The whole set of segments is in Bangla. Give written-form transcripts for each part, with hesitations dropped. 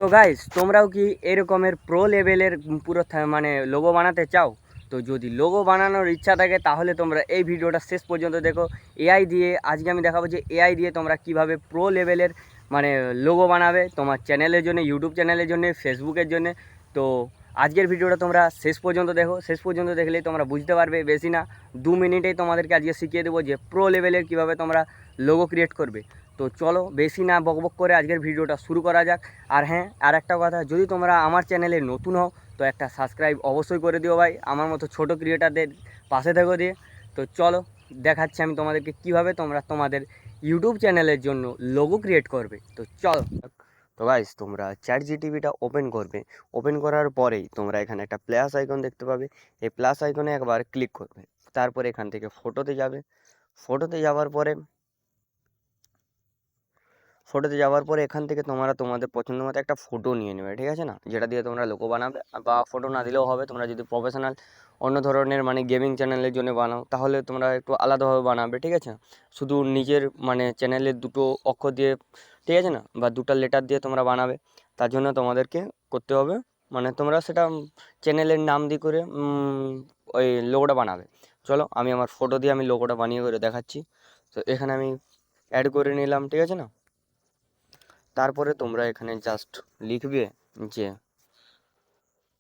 তো গাইস, তোমরাও কি এরকমের প্রো লেভেলের পুরো মানে লোগো বানাতে চাও? তো যদি লোগো বানানোর ইচ্ছা থাকে তাহলে তোমরা এই ভিডিওটা শেষ পর্যন্ত দেখো। এআই দিয়ে আজকে আমি দেখাবো যে এআই দিয়ে তোমরা কিভাবে প্রো লেভেলের মানে লোগো বানাবে তোমার চ্যানেলের জন্য, ইউটিউব চ্যানেলের জন্য, ফেসবুকের জন্য। তো আজকের ভিডিওটা তোমরা শেষ পর্যন্ত দেখো। শেষ পর্যন্ত দেখলেই তোমরা বুঝতে পারবে। বেশি না, 2 মিনিটেই তোমাদেরকে আজকে শিখিয়ে দেবো যে প্রো লেভেলের কীভাবে তোমরা লোগো ক্রিয়েট করবে। তো চলো বেশি না বকবক করে আজকের ভিডিওটা শুরু করা যাক। আর হ্যাঁ, আর একটা কথা, যদি তোমরা আমার চ্যানেলে নতুন হও তো একটা সাবস্ক্রাইব অবশ্যই করে দিও ভাই, আমার মতো ছোটো ক্রিয়েটারদের পাশে থেকো দিয়ে। তো চলো দেখাচ্ছি আমি তোমাদেরকে কীভাবে তোমরা তোমাদের ইউটিউব চ্যানেলের জন্য লোগো ক্রিয়েট করবে। তো চলো। তো গাইস, তোমরা চ্যাট জিটিভিটা ওপেন করবে। ওপেন করার পরেই তোমরা এখানে একটা প্লাস আইকন দেখতে পাবে। এই প্লাস আইকনে একবার ক্লিক করবে। তারপরে এখান থেকে ফটোতে যাবে। ফটোতে যাওয়ার পরে এখান থেকে তোমরা তোমাদের পছন্দ মতো একটা ফটো নিয়ে নেবে, ঠিক আছে না, যেটা দিয়ে তোমরা লোগো বানাবে। বা ফটো না দিলেও হবে, তোমরা যদি প্রফেশনাল অন্য ধরনের মানে গেমিং চ্যানেলের জন্য বানাও তাহলে তোমরা একটু আলাদাভাবে বানাবে, ঠিক আছে। শুধু নিজের মানে চ্যানেলের দুটো অক্ষর দিয়ে, ঠিক আছে না, বা দুটো লেটার দিয়ে তোমরা বানাবে। তার জন্য তোমাদেরকে করতে হবে মানে তোমরা সেটা চ্যানেলের নাম দিয়ে করে ওই লোগোটা বানাবে। চলো আমি আমার ফটো দিয়ে আমি লোগোটা বানিয়ে করে দেখাচ্ছি। তো এখানে আমি অ্যাড করে নিলাম, ঠিক আছে না। তারপরে তোমরা এখানে জাস্ট লিখবে যে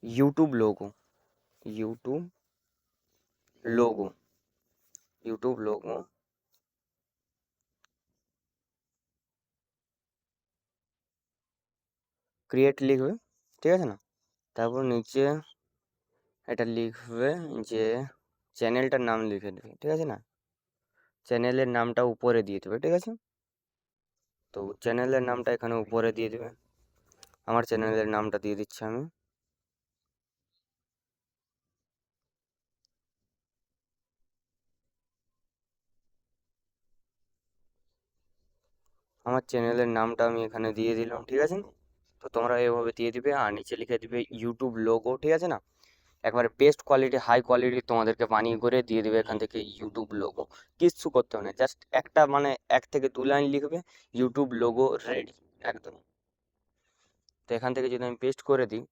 YouTube logo, YouTube logo, YouTube logo, create লিখবে, ঠিক আছে না। তারপর নিচে এটা লিখবে যে চ্যানেলটার নাম লিখে দেবে, ঠিক আছে না। চ্যানেলের নামটা উপরে দিয়ে দেবে, ঠিক আছে। তো চ্যানেলের নামটা এখানে উপরে দিয়ে দেবে। আমার চ্যানেলের নামটা দিয়ে দিচ্ছি আমি। আমার চ্যানেলের নামটা আমি এখানে দিয়ে দিলাম, ঠিক আছে। তো তোমরা এভাবে দিয়ে দিবে আর নিচে লিখে দিবে ইউটিউব লোগো, ঠিক আছে না। একবারে বেস্ট কোয়ালিটি, হাই কোয়ালিটি তোমাদেরকে বানিয়ে করে দিয়ে দেবে এখান থেকে ইউটিউব লোগো। কিচ্ছু করতে হবে না, জাস্ট একটা মানে 1 থেকে 2 লাইন লিখবে, ইউটিউব লোগো রেডি একদম। তো এখান থেকে যদি আমি পেস্ট করে দিই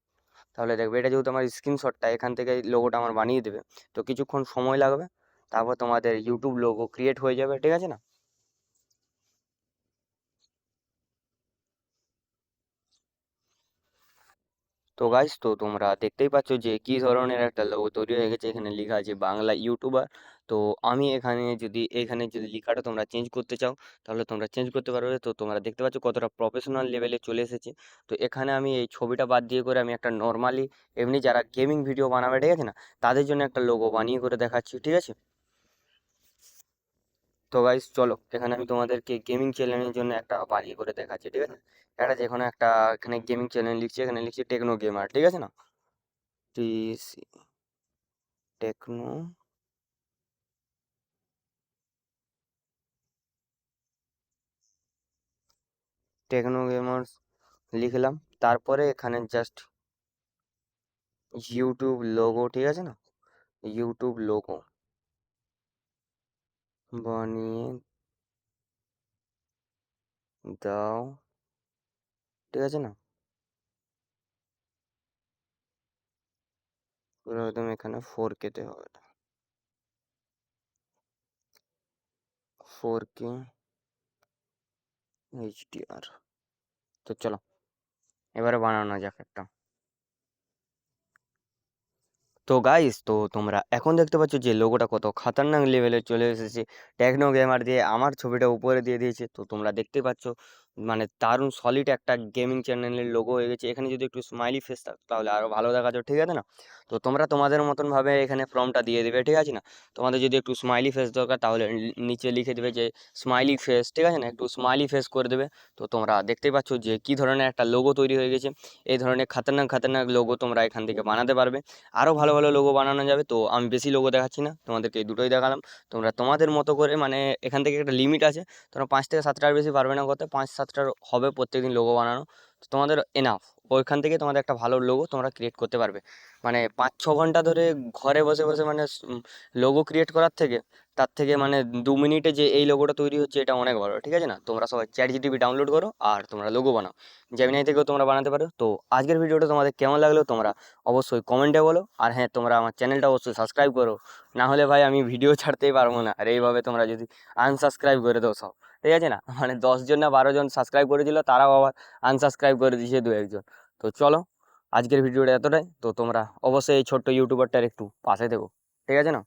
তাহলে দেখবে এটা যেহেতু আমার স্ক্রিনশটটা, এখান থেকে লোগোটা আমার বানিয়ে দেবে। তো কিছুক্ষণ সময় লাগবে, তারপর তোমাদের ইউটিউব লোগো ক্রিয়েট হয়ে যাবে, ঠিক আছে না। তো গাইস, তো তোমরা দেখতেই পাচ্ছ যে কি ধরনের একটা লোগো তৈরি হয়ে গেছে। এখানে লেখা আছে বাংলা ইউটিউবার। তো আমি এখানে যদি লেখাটা তোমরা চেঞ্জ করতে চাও তাহলে তোমরা চেঞ্জ করতে পারবে। তো তোমরা দেখতে পাচ্ছ কতটা প্রফেশনাল লেভেলে চলে এসেছে। তো এখানে আমি এই ছবিটা বাদ দিয়ে করে আমি একটা নর্মালি এমনি যারা গেমিং ভিডিও বানাবে, ঠিক আছে না, তাদের জন্য একটা লোগো বানিয়ে করে দেখাচ্ছি, ঠিক আছে। তো গাইস চলো, এখানে আমি তোমাদেরকে গেমিং চ্যানেলের জন্য একটা বানিয়ে করে দেখাচ্ছি, ঠিক আছে। এটা যেখানে একটা এখানে গেমিং চ্যানেল লিখছি, এখানে লিখছি টেকনো গেমার, ঠিক আছে না। টিসি টেকনো, টেকনো গেমার্স লিখলাম। তারপরে এখানে জাস্ট ইউটিউব লোগো, ঠিক আছে না, ইউটিউব লোগো বানিয়ে দাও, ঠিক আছে না। পুরো একদম এখানে 4K হবে, 4K HDR। তো চলো এবারে বানানো যাক একটা। তো গাইস, তো তোমরা এখন দেখতে পাচ্ছ যে লোগোটা কত খাতারনাক লেভেলে চলে এসেছে। টেকনো গেমার দিয়ে আমার ছবিটা উপরে দিয়ে দিয়েছে। তো তোমরা দেখতে পাচ্ছ মানে দারুণ সলিড একটা গেমিং চ্যানেলের লোগো হয়ে গেছে। এখানে যদি একটু স্মাইলি ফেস থাকতো তাহলে আরও ভালো দেখাতো, ঠিক আছে না। তো তোমরা তোমাদের মতনভাবে এখানে ফর্মটা দিয়ে দেবে, ঠিক আছে না। তোমাদের যদি একটু স্মাইলি ফেস দরকার তাহলে নিচে লিখে দেবে যে স্মাইলি ফেস, ঠিক আছে না, একটু স্মাইলি ফেস করে দেবে। তো তোমরা দেখতেই পাচ্ছ যে কী ধরনের একটা লোগো তৈরি হয়ে গেছে। এই ধরনের খাতারনাক খাতারনাক লোগো তোমরা এখান থেকে বানাতে পারবে। আরও ভালো ভালো লোগো বানানো যাবে। তো আমি বেশি লোগো দেখাচ্ছি না, তোমাদেরকে এই দুটোই দেখালাম। তোমরা তোমাদের মতো করে মানে এখান থেকে একটা লিমিট আছে, তোমরা 5 থেকে 7টার বেশি পারবে না করতে, 5-7টার হবে প্রত্যেকদিন লোগো বানানো। তো তোমাদের এনাফ, ওইখান থেকে তোমাদের একটা ভালো লোগো তোমরা ক্রিয়েট করতে পারবে। মানে 5-6 ঘন্টা ধরে ঘরে বসে বসে মানে লোগো ক্রিয়েট করার থেকে, তার থেকে মানে 2 মিনিটে যে এই লোগোটা তৈরি হচ্ছে এটা অনেক ভালো, ঠিক আছে না? তোমরা সবাই চ্যাট জিটিপি ডাউনলোড করো আর তোমরা লোগো বানাও, জেমিনাই থেকেও তোমরা বানাতে পারো। তো আজকের ভিডিওটা তোমাদের কেমন লাগলো তোমরা অবশ্যই কমেন্টে বলো, আর হ্যাঁ তোমরা আমার চ্যানেলটা অবশ্যই সাবস্ক্রাইব করো, না হলে ভাই আমি ভিডিও ছাড়তেই পারবো না। আর এইভাবে তোমরা যদি আনসাবস্ক্রাইব করে দাও সব, ঠিক আছে না? মানে 10 জন না 12 জন সাবস্ক্রাইব করেছিল, তারাও আবার আনসাবস্ক্রাইব করে দিয়েছে 2-1 জন। তো চলো, আজকের ভিডিওটা এতটাই। তো তোমরা অবশ্যই এই ছোট্ট ইউটিউবারটার একটু পাশে থেকো, ঠিক আছে না?